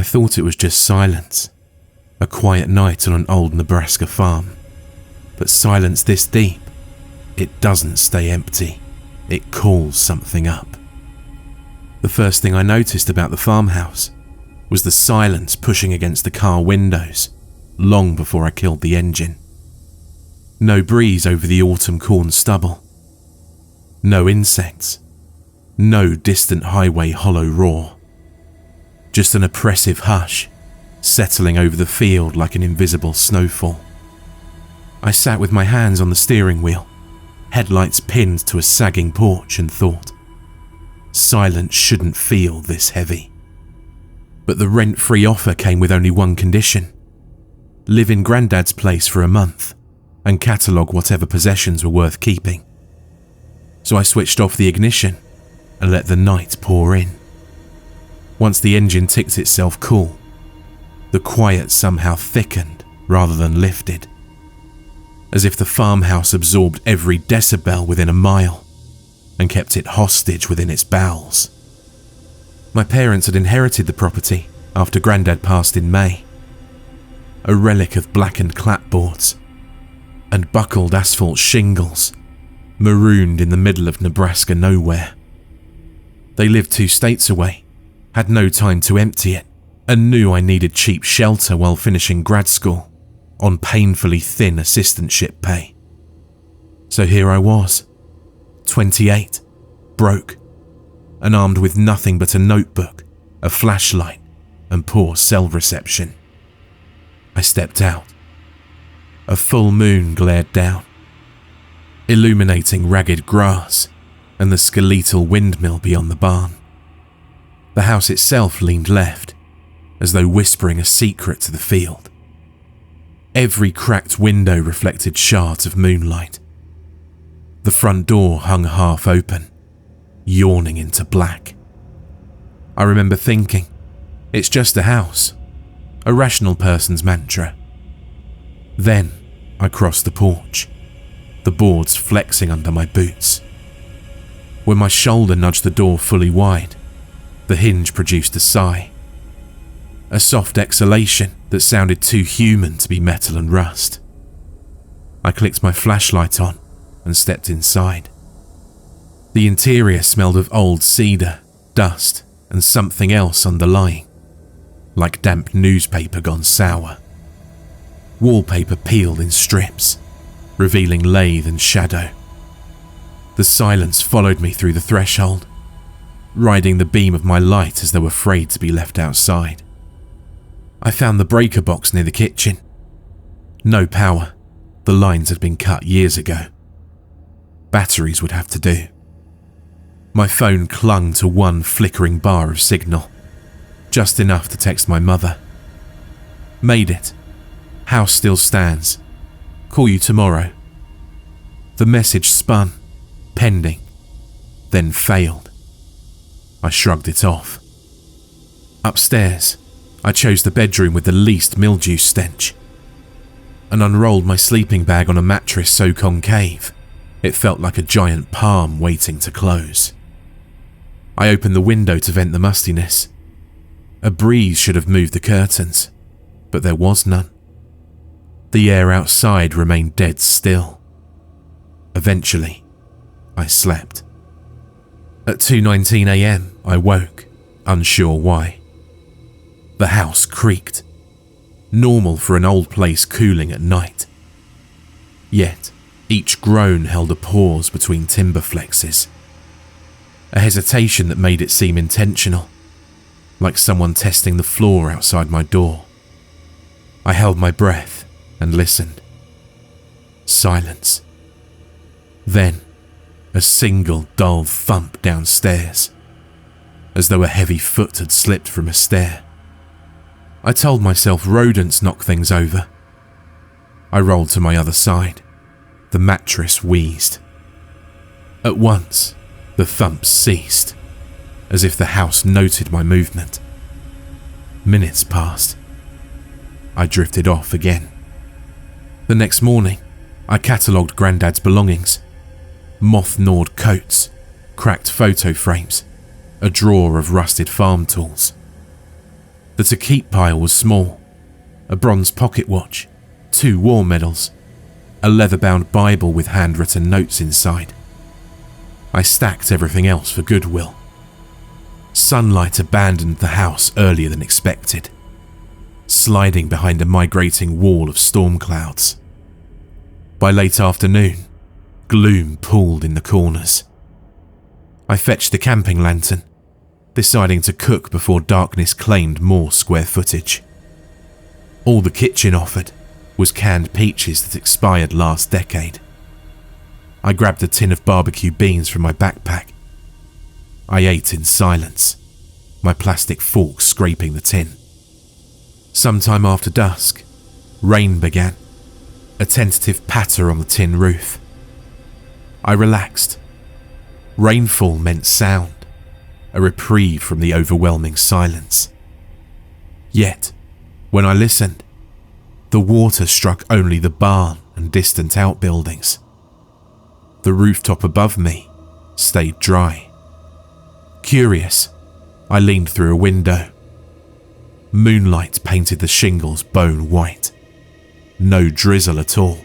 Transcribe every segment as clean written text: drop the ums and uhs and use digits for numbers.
I thought it was just silence, a quiet night on an old Nebraska farm. But silence this deep, it doesn't stay empty. It calls something up. The first thing I noticed about the farmhouse was the silence pushing against the car windows long before I killed the engine. No breeze over the autumn corn stubble. No insects. No distant highway hollow roar. Just an oppressive hush settling over the field like an invisible snowfall. I sat with my hands on the steering wheel, headlights pinned to a sagging porch, and thought, silence shouldn't feel this heavy. But the rent-free offer came with only one condition: live in Grandad's place for a month and catalogue whatever possessions were worth keeping. So I switched off the ignition and let the night pour in. Once the engine ticked itself cool, the quiet somehow thickened rather than lifted, as if the farmhouse absorbed every decibel within a mile and kept it hostage within its bowels. My parents had inherited the property after Grandad passed in May, a relic of blackened clapboards and buckled asphalt shingles, marooned in the middle of Nebraska nowhere. They lived 2 states away, had no time to empty it, and knew I needed cheap shelter while finishing grad school on painfully thin assistantship pay. So here I was, 28, broke, and armed with nothing but a notebook, a flashlight, and poor cell reception. I stepped out. A full moon glared down, illuminating ragged grass and the skeletal windmill beyond the barn. The house itself leaned left, as though whispering a secret to the field. Every cracked window reflected shards of moonlight. The front door hung half open, yawning into black. I remember thinking, it's just a house, a rational person's mantra. Then I crossed the porch, the boards flexing under my boots. When my shoulder nudged the door fully wide, the hinge produced a sigh, a soft exhalation that sounded too human to be metal and rust. I clicked my flashlight on and stepped inside. The interior smelled of old cedar, dust, and something else underlying, like damp newspaper gone sour. Wallpaper peeled in strips, revealing lathe and shadow. The silence followed me through the threshold, riding the beam of my light as though afraid to be left outside. I found the breaker box near the kitchen. No power. The lines had been cut years ago. Batteries would have to do. My phone clung to one flickering bar of signal, just enough to text my mother. Made it. House still stands. Call you tomorrow. The message spun, pending, then failed. I shrugged it off. Upstairs, I chose the bedroom with the least mildew stench and unrolled my sleeping bag on a mattress so concave it felt like a giant palm waiting to close. I opened the window to vent the mustiness. A breeze should have moved the curtains, but there was none. The air outside remained dead still. Eventually, I slept. At 2:19 a.m, I woke, unsure why. The house creaked, normal for an old place cooling at night. Yet, each groan held a pause between timber flexes, a hesitation that made it seem intentional, like someone testing the floor outside my door. I held my breath and listened. Silence. Then, a single dull thump downstairs, as though a heavy foot had slipped from a stair. I told myself rodents knock things over. I rolled to my other side. The mattress wheezed. At once, the thumps ceased, as if the house noted my movement. Minutes passed. I drifted off again. The next morning, I catalogued Grandad's belongings. Moth-gnawed coats, cracked photo frames, a drawer of rusted farm tools. The to-keep pile was small: a bronze pocket watch, 2 war medals, a leather-bound Bible with handwritten notes inside. I stacked everything else for goodwill. Sunlight abandoned the house earlier than expected, sliding behind a migrating wall of storm clouds. By late afternoon, gloom pooled in the corners. I fetched a camping lantern, deciding to cook before darkness claimed more square footage. All the kitchen offered was canned peaches that expired last decade. I grabbed a tin of barbecue beans from my backpack. I ate in silence, my plastic fork scraping the tin. Sometime after dusk, rain began, a tentative patter on the tin roof. I relaxed. Rainfall meant sound, a reprieve from the overwhelming silence. Yet, when I listened, the water struck only the barn and distant outbuildings. The rooftop above me stayed dry. Curious, I leaned through a window. Moonlight painted the shingles bone white. No drizzle at all.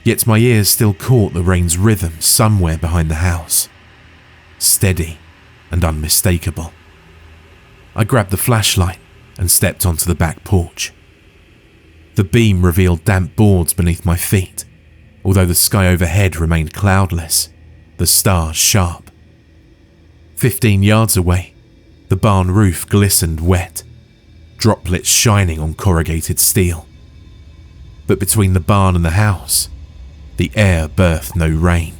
Yet my ears still caught the rain's rhythm somewhere behind the house. Steady and unmistakable. I grabbed the flashlight and stepped onto the back porch. The beam revealed damp boards beneath my feet, although the sky overhead remained cloudless, the stars sharp. 15 yards away, the barn roof glistened wet, droplets shining on corrugated steel. But between the barn and the house, the air birthed no rain.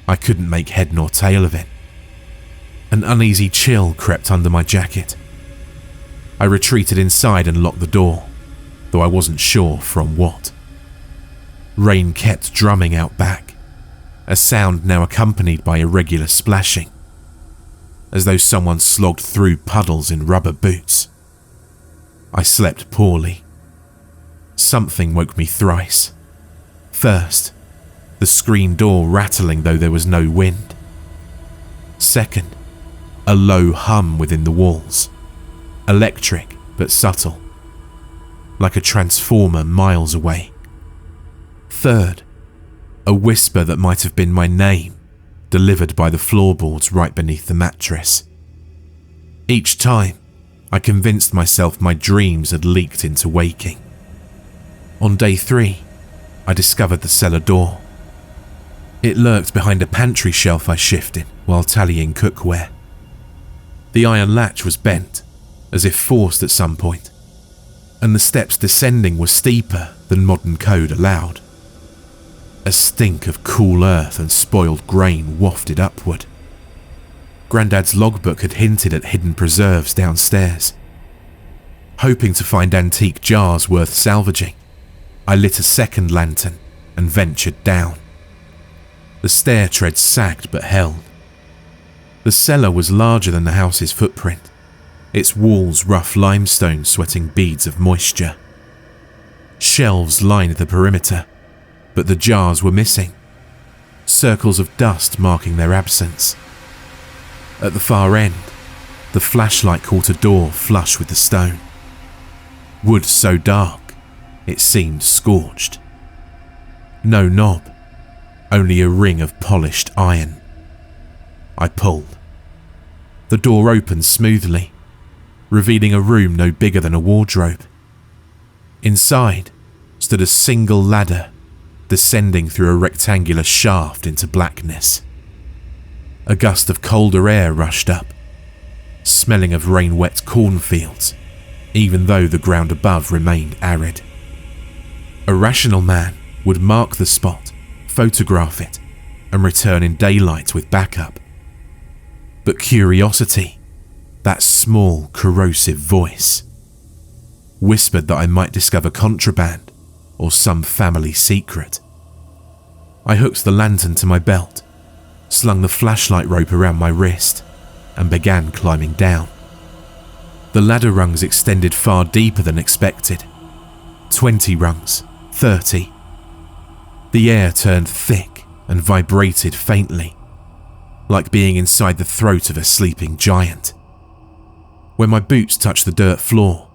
I couldn't make head nor tail of it. An uneasy chill crept under my jacket. I retreated inside and locked the door, though I wasn't sure from what. Rain kept drumming out back, a sound now accompanied by irregular splashing, as though someone slogged through puddles in rubber boots. I slept poorly. Something woke me thrice. First, the screen door rattling though there was no wind. Second, a low hum within the walls, electric but subtle, like a transformer miles away. Third, a whisper that might have been my name, delivered by the floorboards right beneath the mattress. Each time, I convinced myself my dreams had leaked into waking. On day 3, I discovered the cellar door. It lurked behind a pantry shelf I shifted while tallying cookware. The iron latch was bent, as if forced at some point, and the steps descending were steeper than modern code allowed. A stink of cool earth and spoiled grain wafted upward. Grandad's logbook had hinted at hidden preserves downstairs. Hoping to find antique jars worth salvaging, I lit a second lantern and ventured down. The stair treads sagged but held. The cellar was larger than the house's footprint, its walls rough limestone sweating beads of moisture. Shelves lined the perimeter, but the jars were missing, circles of dust marking their absence. At the far end, the flashlight caught a door flush with the stone. Wood so dark, it seemed scorched. No knob, only a ring of polished iron. I pulled. The door opened smoothly, revealing a room no bigger than a wardrobe. Inside stood a single ladder descending through a rectangular shaft into blackness. A gust of colder air rushed up, smelling of rain-wet cornfields, even though the ground above remained arid. A rational man would mark the spot, photograph it, and return in daylight with backup. But curiosity, that small, corrosive voice, whispered that I might discover contraband or some family secret. I hooked the lantern to my belt, slung the flashlight rope around my wrist, and began climbing down. The ladder rungs extended far deeper than expected. 20 rungs, 30. The air turned thick and vibrated faintly, like being inside the throat of a sleeping giant. When my boots touched the dirt floor,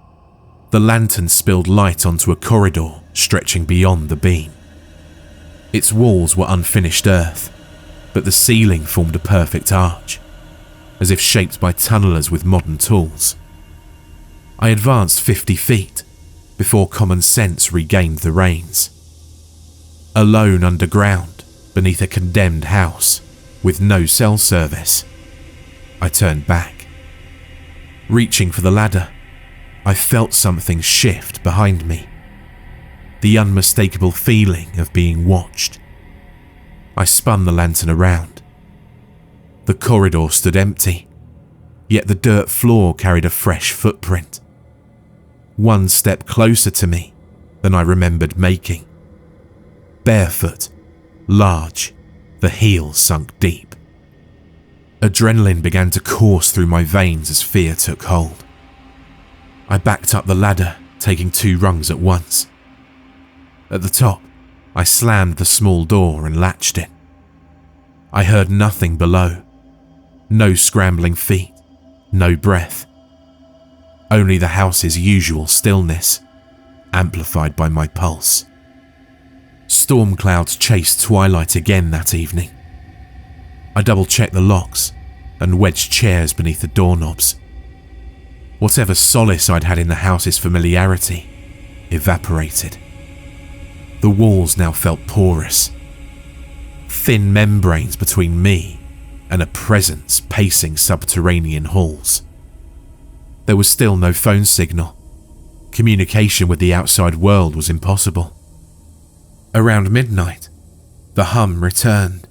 the lantern spilled light onto a corridor stretching beyond the beam. Its walls were unfinished earth, but the ceiling formed a perfect arch, as if shaped by tunnelers with modern tools. I advanced 50 feet before common sense regained the reins. Alone underground, beneath a condemned house, with no cell service, I turned back. Reaching for the ladder, I felt something shift behind me. The unmistakable feeling of being watched. I spun the lantern around. The corridor stood empty, yet the dirt floor carried a fresh footprint. One step closer to me than I remembered making. Barefoot, large, the heels sunk deep. Adrenaline began to course through my veins as fear took hold. I backed up the ladder, taking 2 rungs at once. At the top, I slammed the small door and latched it. I heard nothing below. No scrambling feet, no breath. Only the house's usual stillness, amplified by my pulse. Storm clouds chased twilight again that evening. I double-checked the locks and wedged chairs beneath the doorknobs. Whatever solace I'd had in the house's familiarity evaporated. The walls now felt porous. Thin membranes between me and a presence pacing subterranean halls. There was still no phone signal. Communication with the outside world was impossible. Around midnight, the hum returned,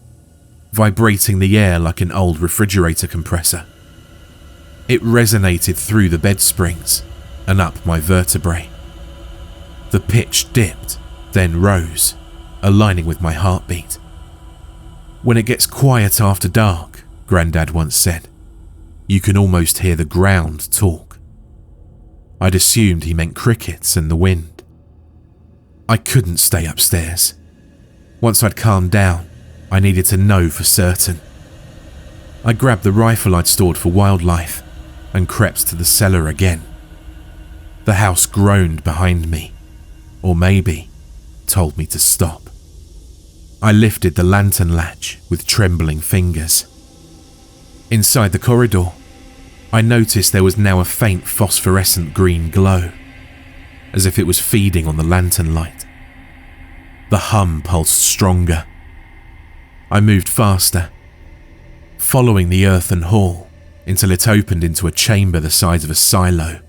vibrating the air like an old refrigerator compressor. It resonated through the bed springs and up my vertebrae. The pitch dipped, then rose, aligning with my heartbeat. When it gets quiet after dark, Grandad once said, you can almost hear the ground talk. I'd assumed he meant crickets and the wind. I couldn't stay upstairs. Once I'd calmed down, I needed to know for certain. I grabbed the rifle I'd stored for wildlife and crept to the cellar again. The house groaned behind me, or maybe told me to stop. I lifted the lantern latch with trembling fingers. Inside the corridor, I noticed there was now a faint phosphorescent green glow, as if it was feeding on the lantern light. The hum pulsed stronger. I moved faster, following the earthen hall until it opened into a chamber the size of a silo.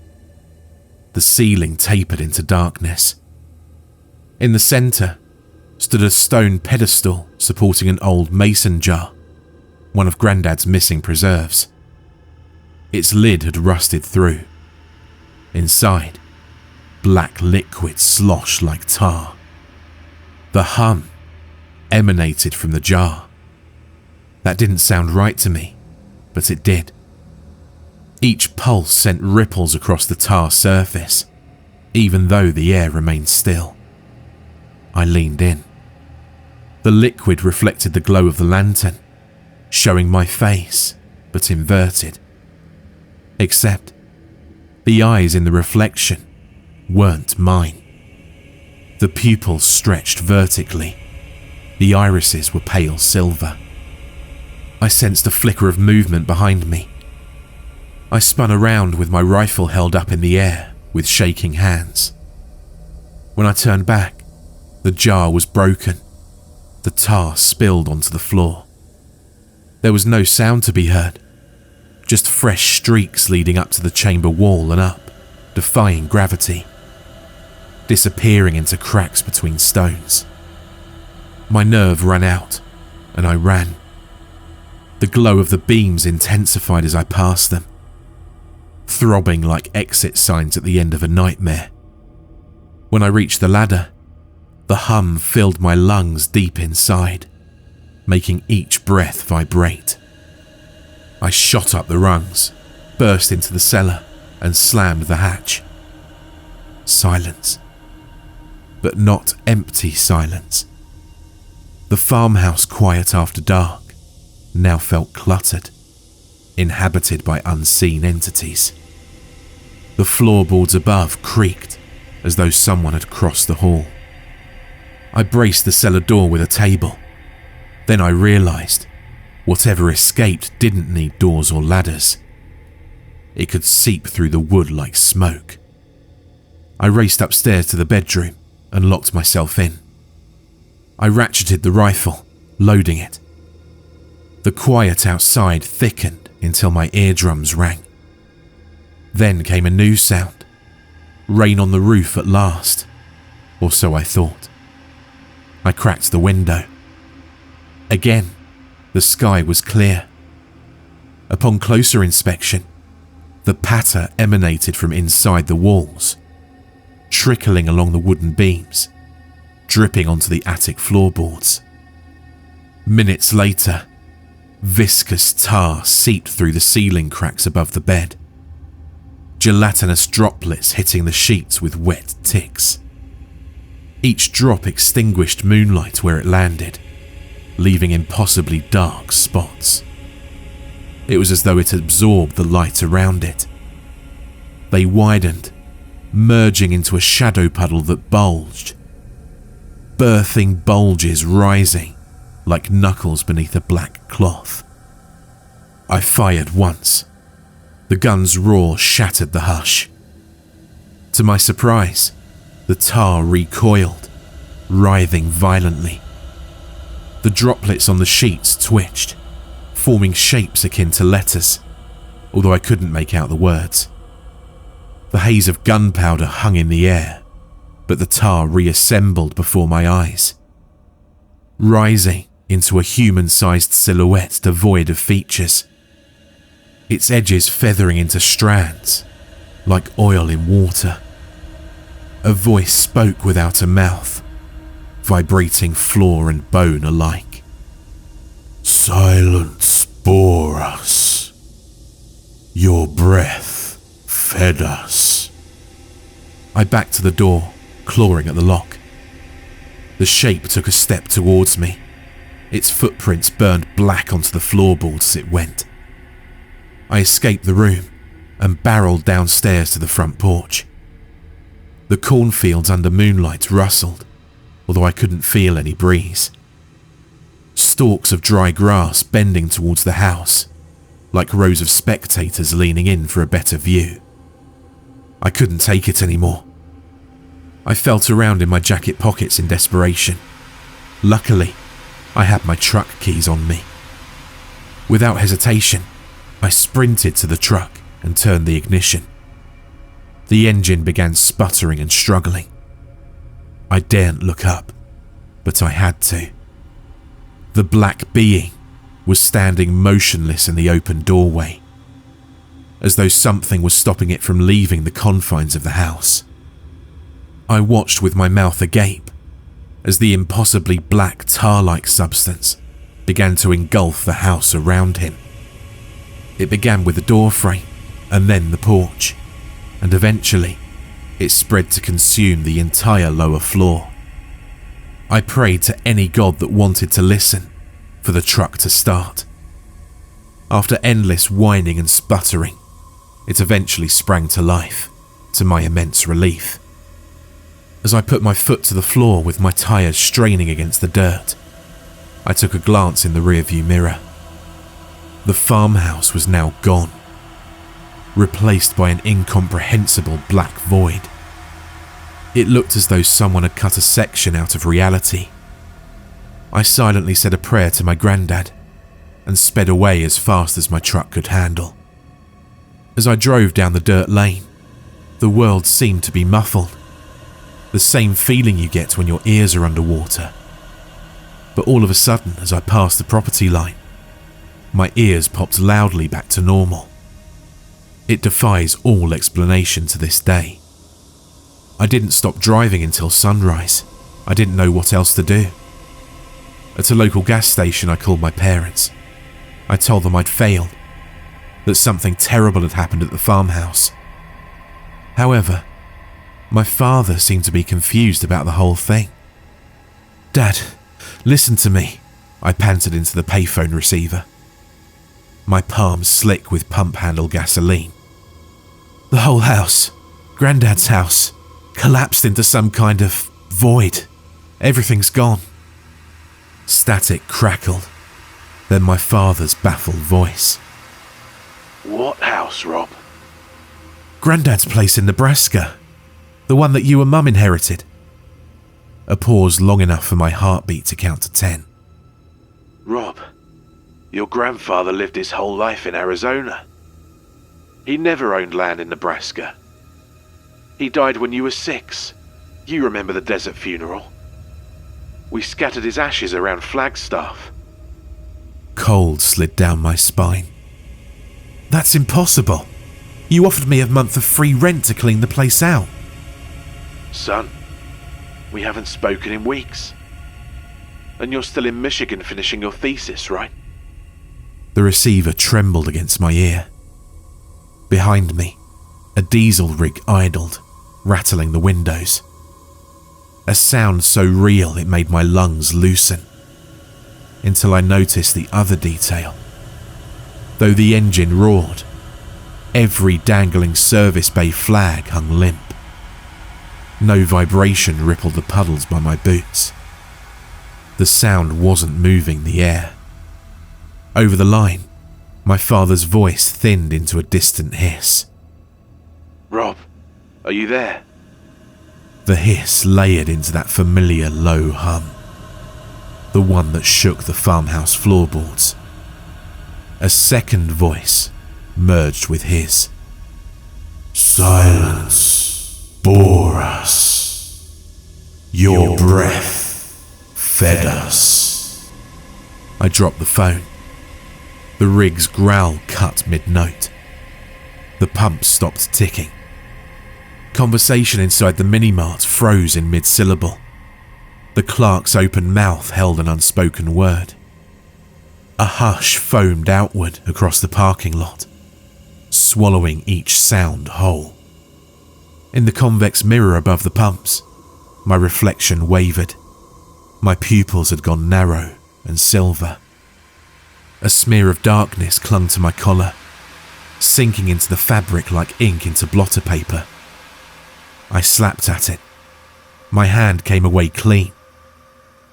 The ceiling tapered into darkness. In the center stood a stone pedestal supporting an old mason jar, one of Grandad's missing preserves. Its lid had rusted through. Inside, black liquid sloshed like tar. The hum emanated from the jar. That didn't sound right to me, but it did. Each pulse sent ripples across the tar surface, even though the air remained still. I leaned in. The liquid reflected the glow of the lantern, showing my face, but inverted. Except, the eyes in the reflection weren't mine. The pupils stretched vertically. The irises were pale silver. I sensed a flicker of movement behind me. I spun around with my rifle held up in the air with shaking hands. When I turned back, the jar was broken. The tar spilled onto the floor. There was no sound to be heard, just fresh streaks leading up to the chamber wall and up, defying gravity, disappearing into cracks between stones. My nerve ran out, and I ran. The glow of the beams intensified as I passed them, throbbing like exit signs at the end of a nightmare. When I reached the ladder, the hum filled my lungs deep inside, making each breath vibrate. I shot up the rungs, burst into the cellar, and slammed the hatch. Silence. But not empty silence. The farmhouse, quiet after dark, now felt cluttered, inhabited by unseen entities. The floorboards above creaked as though someone had crossed the hall. I braced the cellar door with a table. Then I realised whatever escaped didn't need doors or ladders. It could seep through the wood like smoke. I raced upstairs to the bedroom and locked myself in. I ratcheted the rifle, loading it. The quiet outside thickened until my eardrums rang. Then came a new sound. Rain on the roof at last, or so I thought. I cracked the window. Again, the sky was clear. Upon closer inspection, the patter emanated from inside the walls, trickling along the wooden beams, dripping onto the attic floorboards. Minutes later, viscous tar seeped through the ceiling cracks above the bed, gelatinous droplets hitting the sheets with wet ticks. Each drop extinguished moonlight where it landed, leaving impossibly dark spots. It was as though it absorbed the light around it. They widened, merging into a shadow puddle that bulged, birthing bulges rising like knuckles beneath a black cloth. I fired once. The gun's roar shattered the hush. To my surprise, the tar recoiled, writhing violently. The droplets on the sheets twitched, forming shapes akin to letters, although I couldn't make out the words. The haze of gunpowder hung in the air, but the tar reassembled before my eyes, rising into a human-sized silhouette devoid of features, its edges feathering into strands, like oil in water. A voice spoke without a mouth, vibrating floor and bone alike. "Silence bore us. Your breath fed us." I backed to the door, clawing at the lock. The shape took a step towards me. Its footprints burned black onto the floorboards as it went. I escaped the room and barreled downstairs to the front porch. The cornfields under moonlight rustled, although I couldn't feel any breeze. Stalks of dry grass bending towards the house, like rows of spectators leaning in for a better view. I couldn't take it anymore. I felt around in my jacket pockets in desperation. Luckily, I had my truck keys on me. Without hesitation, I sprinted to the truck and turned the ignition. The engine began sputtering and struggling. I daren't look up, but I had to. The black being was standing motionless in the open doorway, as though something was stopping it from leaving the confines of the house. I watched with my mouth agape as the impossibly black tar-like substance began to engulf the house around him. It began with the doorframe and then the porch, and eventually it spread to consume the entire lower floor. I prayed to any god that wanted to listen for the truck to start. After endless whining and sputtering, it eventually sprang to life, to my immense relief. As I put my foot to the floor with my tires straining against the dirt, I took a glance in the rearview mirror. The farmhouse was now gone, replaced by an incomprehensible black void. It looked as though someone had cut a section out of reality. I silently said a prayer to my granddad and sped away as fast as my truck could handle. As I drove down the dirt lane, the world seemed to be muffled. The same feeling you get when your ears are underwater. But all of a sudden, as I passed the property line, my ears popped loudly back to normal. It defies all explanation to this day. I didn't stop driving until sunrise. I didn't know what else to do. At a local gas station, I called my parents. I told them I'd failed, that something terrible had happened at the farmhouse. However, my father seemed to be confused about the whole thing. "Dad, listen to me," I panted into the payphone receiver, my palms slick with pump handle gasoline. The whole house, Grandad's house, collapsed into some kind of void. Everything's gone. Static crackled, then my father's baffled voice. What house, Rob? Grandad's place in Nebraska. The one that you and Mum inherited. A pause long enough for my heartbeat to count to 10. Rob, your grandfather lived his whole life in Arizona. He never owned land in Nebraska. He died when you were 6. You remember the desert funeral. We scattered his ashes around Flagstaff. Cold slid down my spine. That's impossible. You offered me a month of free rent to clean the place out. Son, we haven't spoken in weeks. And you're still in Michigan finishing your thesis, right? The receiver trembled against my ear. Behind me, a diesel rig idled, rattling the windows. A sound so real it made my lungs loosen. Until I noticed the other detail. Though the engine roared, every dangling service bay flag hung limp. No vibration rippled the puddles by my boots. The sound wasn't moving the air. Over the line, my father's voice thinned into a distant hiss. Rob, are you there? The hiss layered into that familiar low hum. The one that shook the farmhouse floorboards. A second voice merged with his. Silence bore us. Your breath fed us. I dropped the phone. The rig's growl cut mid-note. The pump stopped ticking. Conversation inside the mini-mart froze in mid-syllable. The clerk's open mouth held an unspoken word. A hush foamed outward across the parking lot, swallowing each sound whole. In the convex mirror above the pumps, my reflection wavered. My pupils had gone narrow and silver. A smear of darkness clung to my collar, sinking into the fabric like ink into blotter paper. I slapped at it. My hand came away clean,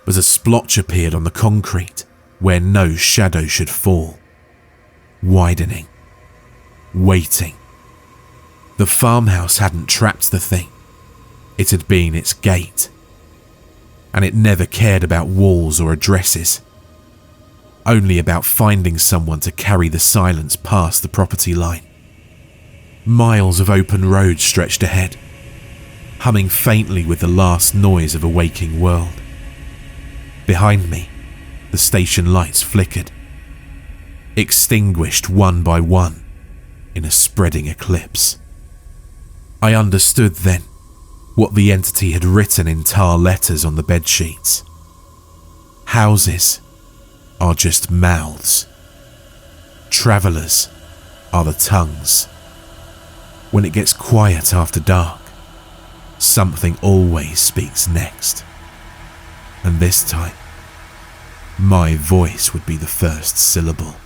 but a splotch appeared on the concrete where no shadow should fall. Widening. Waiting. The farmhouse hadn't trapped the thing. It had been its gate. And it never cared about walls or addresses. Only about finding someone to carry the silence past the property line. Miles of open road stretched ahead, humming faintly with the last noise of a waking world. Behind me, the station lights flickered, extinguished one by one in a spreading eclipse. I understood then what the entity had written in tar letters on the bedsheets. Houses are just mouths. Travellers are the tongues. When it gets quiet after dark, something always speaks next. And this time, my voice would be the first syllable.